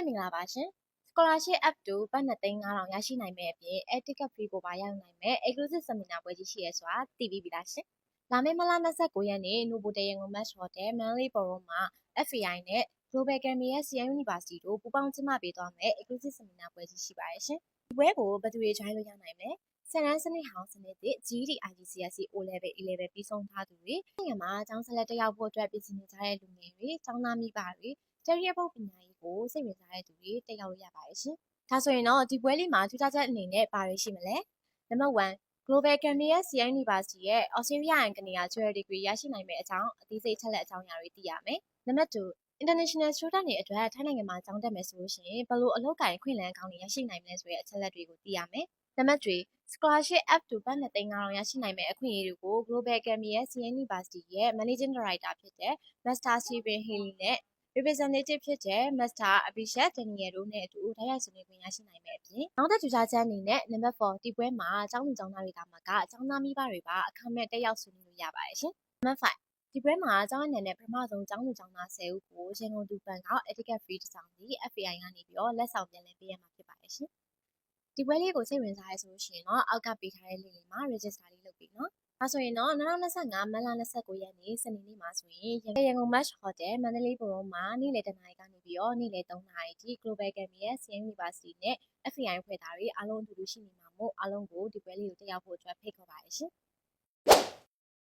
မင်္ဂလာပါရှင် Scholarship App 2ပတ်2သိန်း9000ရရှိနိုင်မယ့်အပြင် Air Ticket Free ကိုပါရယူနိုင်မယ့် Exclusive Seminar ပွဲကြီးရှိရဲဆိုတာသိပြီးပြီလားရှင်လာမယ့်မလ29ရက်နေ့ Novotel ရန်ကုန် Match Hotel Manly Ballroom မှာ FAI နဲ့ Global Academy ရဲ့ CN University တို့ပူးပေါင်းကျင်းပပေးသွားမယ့် Exclusive Seminar ပွဲကြီးရှိပါရဲ့ရှင်ဒီပွဲကိုဘယ်သူတွေ join လို့ရနိုင်မလဲဆယ်တန်းစနစ်ဟောင်းစနစ်သစ် GED IGCSE O Level A Level ပြီးဆုံးထားသူတွေနိုင်ငံမှာကျောင်းဆက်လက်တက်ရောက်ဖို့အတွက်ပြင်ဆင်နေကြတဲ့လူငယ်တွေကျောင်းသားမိဘတွေကျရိယပုတ်ပညာရေးကိုစိတ်ဝင်စားတဲ့သူတွေတက်ရောက်လို့ရပါတယ်ရှင်။ဒါဆိုရင်တော့ဒီပွဲလေးမှာထူးခြားချက်အနေနဲ့ဘာတွေရှိမလဲ။ Number 1 Global Academy ရဲ့ CN University ရဲ့ Australia and Canada Dual Degree ရရှိနိုင်မယ့်အကြောင်းအသေးစိတ်ချက်လက်အကြောင်းအရာတွေသိရမယ်။ Number 2 International Student တွေအတွက်ထိုင်းနိုင်ငံမှာကျောင်းတက်မယ်ဆိုလို့ရှိရင်ဘယ်လိုအလုပ်ကိုင်ခွင့်လန်းကောင်းတွေရရှိနိုင်မလဲဆိုတဲ့အချက်လက်တွေကိုသိရမယ်။ Number 3 Scholarship App 2ပတ်2သိန်း9000ရရှိနိုင်မယ့်အခွင့်အရေးတွေကို Global Academy ရဲ့ CN University ရဲ့ Managing Director ဖြစ်တဲ့ Master Stephen Haley နဲ့ representative ဖြစ်တဲ့ Master Abhishek Daniel တို့နဲ့အတူတိုက်ရိုက်ဆွေးနွေးခွင့်ရရှိနိုင်မယ့်အပြင်နောက်ထပ်ထူးခြားချက်အနေနဲ့ Number 4ဒီပွဲမှာကျောင်းသူကျောင်းသားတွေဒါမှကကျောင်းသားမိဘတွေပါအခမဲ့တက်ရောက်ဆွေးနွေးလို့ရပါတယ်ရှင်။ Number 5ဒီပွဲမှာကျောင်းအနေနဲ့ပထမဆုံးကျောင်းသူကျောင်းသား10ဦးကိုရန်ကုန်သူပန်က etiquette free တစ်ဆောင်စီ FAI ကနေပြီးတော့လက်ဆောင်ပြန်လည်ပေးရမှာဖြစ်ပါတယ်ရှင်။ဒီပွဲလေးကိုစိတ်ဝင်စားရဆိုလို့ရှိရင်တော့အောက်ကပေးထားတဲ့ link လေးမှာ register လေးလုပ်ပြီးနော်။ဒါဆိုရင်တော့2025မတ်လ29ရက်နေ့စနေနေ့မှာဆိုရင်ရန်ကုန် Match Hotel မန္တလေးဘုံမှာနေ့လယ်တနာရီကနေပြီးတော့နေ့လယ်3နာရီထိ Global Academy ရဲ့ CN University နဲ့ FAI ဖွဲ့သားတွေအားလုံးအတူတူရှိနေမှာမို့အားလုံးကိုဒီပွဲလေးကိုတက်ရောက်ဖို့အတွက်ဖိတ်ခေါ်ပါတယ်ရှင်။